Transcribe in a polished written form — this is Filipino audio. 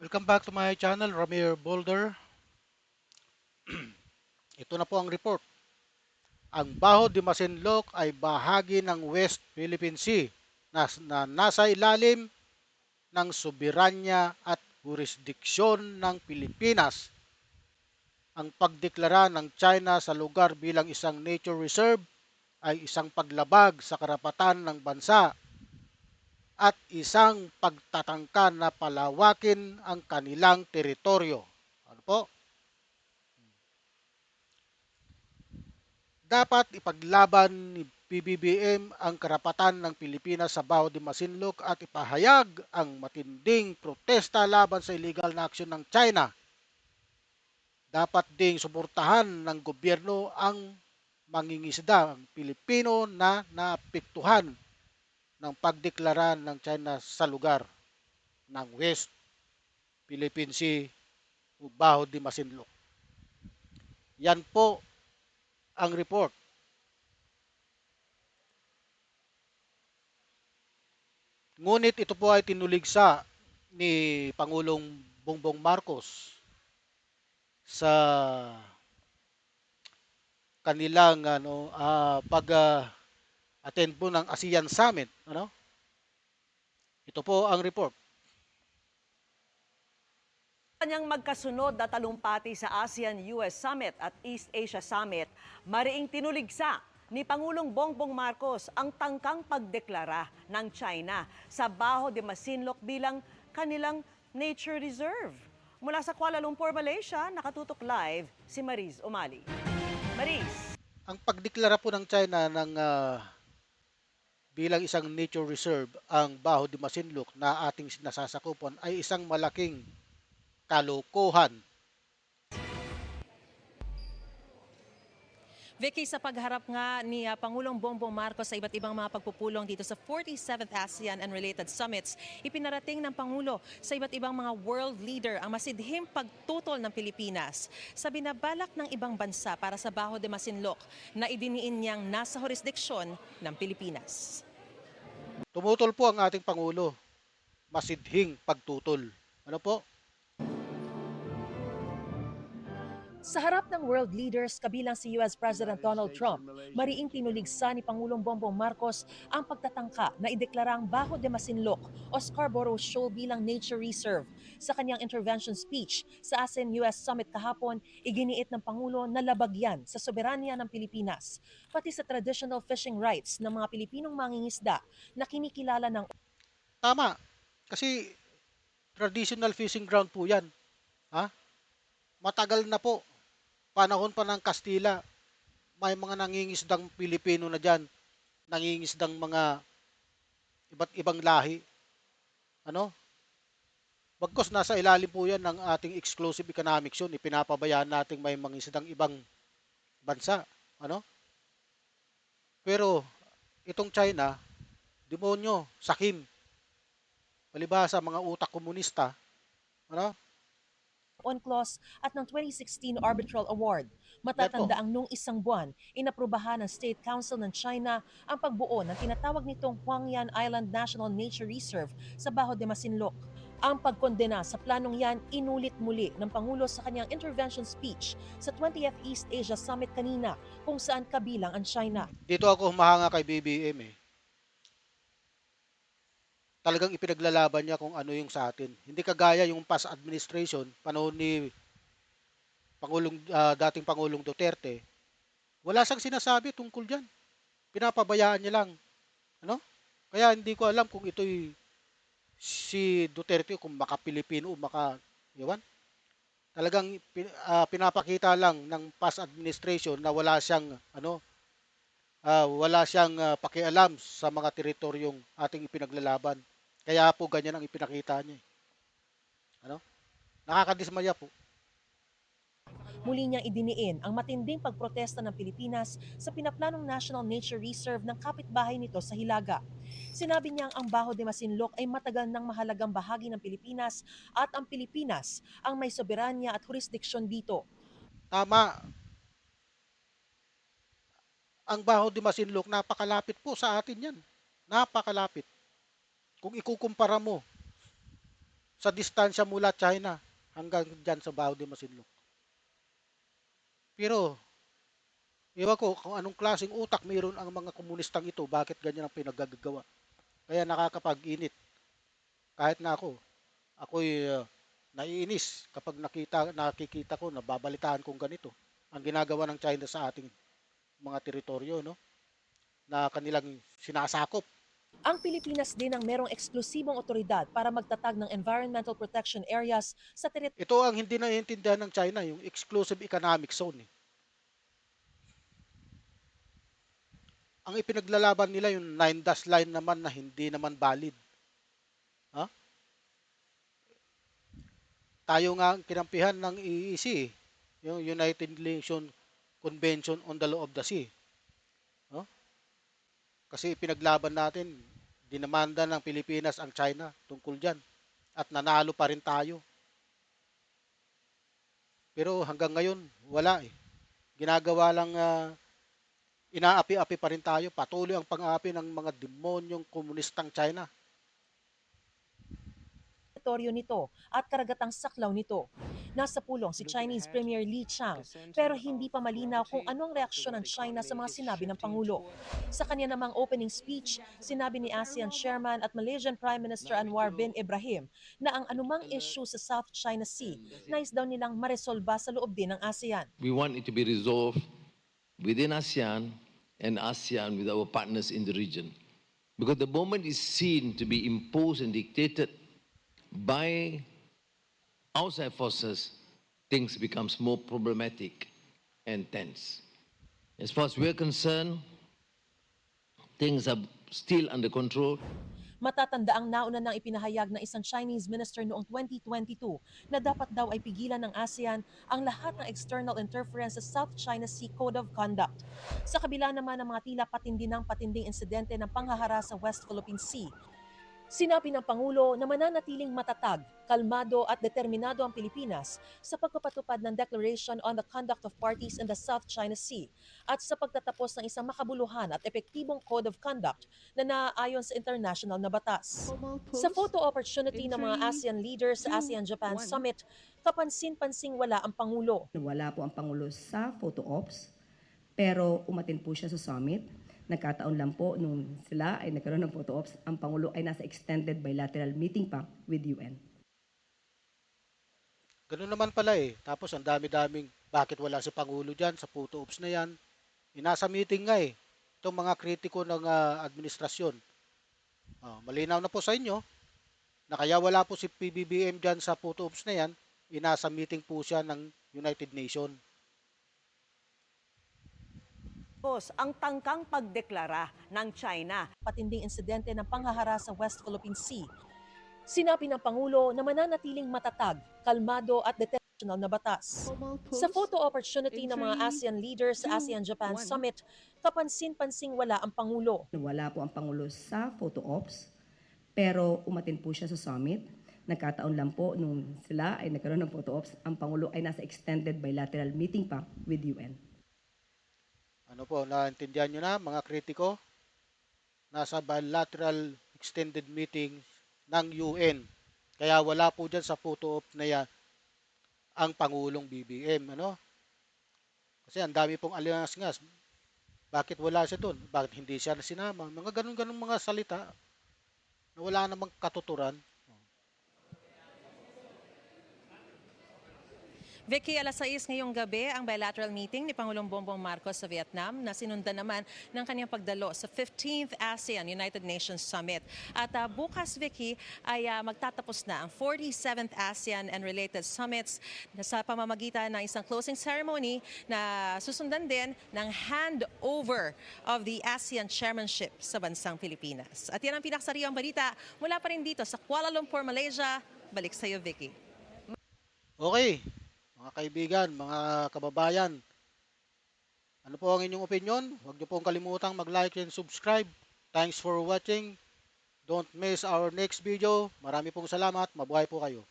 Welcome back to my channel, Ramir Boulder. Ito na po ang report. Ang Baho de Masinloc ay bahagi ng West Philippine Sea na nasa ilalim ng soberanya at jurisdiksyon ng Pilipinas. Ang pagdeklara ng China sa lugar bilang isang nature reserve ay isang paglabag sa karapatan ng bansa at isang pagtatangka na palawakin ang kanilang teritoryo. Ano po? Dapat ipaglaban ni PBBM ang karapatan ng Pilipinas sa Baho de Masinloc at ipahayag ang matinding protesta laban sa illegal na aksyon ng China. Dapat ding suportahan ng gobyerno ang mangingisda Pilipino na naapektuhan ng pagdeklara ng China sa lugar ng West Philippine Sea o Baho de Masinloc. Yan po ang report. Ngunit ito po ay tinuligsa ni Pangulong Bongbong Marcos sa kanilang attend po ng ASEAN Summit, ano? Ito po ang report. Kanyang magkasunod na talumpati sa ASEAN-US Summit at East Asia Summit, mariing tinuligsa ni Pangulong Bongbong Marcos ang tangkang pagdeklara ng China sa Baho de Masinloc bilang kanilang nature reserve. Mula sa Kuala Lumpur, Malaysia, nakatutok live si Mariz Umali. Mariz. Ang pagdeklara po ng China ng bilang isang nature reserve ang Baho de Masinloc na ating nasasakupan ay isang malaking kalokohan. Vicky, sa pagharap nga ni Pangulong Bongbong Marcos sa iba't ibang mga pagpupulong dito sa 47th ASEAN and related summits, ipinarating ng Pangulo sa iba't ibang mga world leader ang masidhing pagtutol ng Pilipinas sa binabalak ng ibang bansa para sa Baho de Masinloc na idiniin niyang nasa jurisdiksyon ng Pilipinas. Tumutol po ang ating Pangulo, masidhing pagtutol. Ano po? Sa harap ng world leaders kabilang si US President Donald Trump, mariing tinuligsa ni Pangulong Bongbong Marcos ang pagtatangka na ideklara ang Baho de Masinloc o Scarborough Shoal bilang nature reserve. Sa kanyang intervention speech sa ASEAN-US Summit kahapon, iginiit ng Pangulo na labagyan sa soberanya ng Pilipinas, pati sa traditional fishing rights ng mga Pilipinong mangingisda na kinikilala ng Tama. Kasi traditional fishing ground po yan. Ha? Matagal na po. Panahon pa ng Kastila, may mga nangingisdang Pilipino na dyan. Nangingisdang mga iba't ibang lahi. Ano? Bagkos nasa ilalim po yan ng ating exclusive economic zone. Ipinapabayaan natin may mangingisdang ibang bansa. Ano? Pero itong China, demonyo, sakim. Palibhasa mga utak komunista. Ano? UNCLOS at ng 2016 Arbitral Award. Yan po. Matatanda ang nung isang buwan, inaprubahan ng State Council ng China ang pagbuo ng tinatawag nitong Huangyan Island National Nature Reserve sa Baho de Masinloc. Ang pagkondena sa planong yan inulit muli ng Pangulo sa kanyang intervention speech sa 20th East Asia Summit kanina kung saan kabilang ang China. Dito ako humahanga kay BBM eh. Talagang ipinaglalaban niya kung ano yung sa atin. Hindi kagaya yung past administration, panahon ni dating Pangulong Duterte, wala siyang sinasabi tungkol diyan. Pinapabayaan niya lang, ano? Kaya hindi ko alam kung ito'y si Duterte kung maka-Pilipino o maka iwan. Talagang pinapakita lang ng past administration na wala siyang pakialam sa mga teritoryong ating ipinaglalaban. Kaya po ganyan ang ipinakita niya. Ano? Nakakadismaya po. Muli niyang idiniin ang matinding pagprotesta ng Pilipinas sa pinaplanong National Nature Reserve ng kapitbahay nito sa Hilaga. Sinabi niyang ang Baho de Masinloc ay matagal ng mahalagang bahagi ng Pilipinas at ang Pilipinas ang may soberanya at jurisdiksyon dito. Tama, ang Baho de Masinloc, napakalapit po sa atin yan. Napakalapit. Kung ikukumpara mo sa distansya mula China hanggang dyan sa Baho de Masinloc. Pero, ewan ko kung anong klaseng utak mayroon ang mga komunistang ito, bakit ganyan ang pinagagagawa. Kaya nakakapag-init. Kahit na ako'y naiinis kapag nakikita ko, nababalitaan kong ganito. Ang ginagawa ng China sa ating mga teritoryo, no? Na kanilang sinasakop. Ang Pilipinas din ang merong eksklusibong otoridad para magtatag ng environmental protection areas sa teritoryo Ito ang hindi naiintindihan ng China, yung exclusive economic zone. Ang ipinaglalaban nila yung 9 dash line naman na hindi naman valid. Ha? Tayo nga ang kinampihan ng EEC, yung United Nations Convention on the Law of the Sea. No? Kasi ipinaglaban natin, dinamanda ng Pilipinas ang China tungkol dyan. At nanalo pa rin tayo. Pero hanggang ngayon, wala eh. Ginagawa lang, inaapi-api pa rin tayo. Patuloy ang pang-aapi ng mga demonyong komunistang China. nito at karagatang saklaw nito. Nasa pulong si Chinese Premier Li Qiang pero hindi pa malinaw kung anong reaksyon ng China sa mga sinabi ng Pangulo. Sa kanya namang opening speech, sinabi ni ASEAN Chairman at Malaysian Prime Minister Anwar bin Ibrahim na ang anumang issue sa South China Sea nais daw nilang maresolba sa loob din ng ASEAN. We want it to be resolved within ASEAN and ASEAN with our partners in the region. Because the moment is seen to be imposed and dictated by outside forces, things becomes more problematic and tense. As far as we're concerned, things are still under control. Matatandaang nauna nang ipinahayag ng isang Chinese minister noong 2022 na dapat daw ay pigilan ng ASEAN ang lahat ng external interference sa South China Sea Code of Conduct. Sa kabila naman ng mga tila patinding insidente ng panghahara sa West Philippine Sea, sinabi ng Pangulo na mananatiling matatag, kalmado at determinado ang Pilipinas sa pagpapatupad ng Declaration on the Conduct of Parties in the South China Sea at sa pagtatapos ng isang makabuluhan at epektibong Code of Conduct na naaayon sa international na batas. Sa photo opportunity ng mga ASEAN leaders sa ASEAN-Japan Summit, kapansin-pansing wala ang Pangulo. Wala po ang Pangulo sa photo ops, pero umatin po siya sa summit. Nagkataon lang po nung sila ay nagkaroon ng photo ops, ang Pangulo ay nasa extended bilateral meeting pa with UN. Ganun naman pala eh. Tapos ang dami-daming, bakit wala si Pangulo dyan sa photo ops na yan? Inasa meeting nga eh. Itong mga kritiko ng administrasyon. Malinaw na po sa inyo na kaya wala po si PBBM dyan sa photo ops na yan. Inasa meeting po siya ng United Nations. Ang tangkang pagdeklara ng China. Patinding insidente ng panghahara sa West Philippine Sea. Sinabi ng Pangulo na mananatiling matatag, kalmado at determinado na batas. Sa photo opportunity ng mga ASEAN leaders sa ASEAN-Japan Summit, kapansin-pansing wala ang Pangulo. Wala po ang Pangulo sa photo ops, pero umatin po siya sa summit. Nagkataon lang po nung sila ay nagkaroon ng photo ops, ang Pangulo ay nasa extended bilateral meeting pa with UN. Ano po, naintindihan nyo na mga kritiko? Nasa bilateral extended meeting ng UN. Kaya wala po dyan sa photo op na yan ang Pangulong BBM. Ano? Kasi ang dami pong aliasngas. Bakit wala siya doon? Bakit hindi siya sinama? Mga ganun-ganun mga salita na wala namang katuturan. Vicky, alas 6 ngayong gabi ang bilateral meeting ni Pangulong Bongbong Marcos sa Vietnam na sinundan naman ng kanyang pagdalo sa 15th ASEAN United Nations Summit. At bukas, Vicky, ay magtatapos na ang 47th ASEAN and related summits sa pamamagitan ng isang closing ceremony na susundan din ng handover of the ASEAN chairmanship sa bansang Pilipinas. At yan ang pinaksariang balita mula pa rin dito sa Kuala Lumpur, Malaysia. Balik sa iyo, Vicky. Okay. Mga kaibigan, mga kababayan, ano po ang inyong opinion? Huwag niyo pong kalimutang mag-like and subscribe. Thanks for watching. Don't miss our next video. Marami pong salamat. Mabuhay po kayo.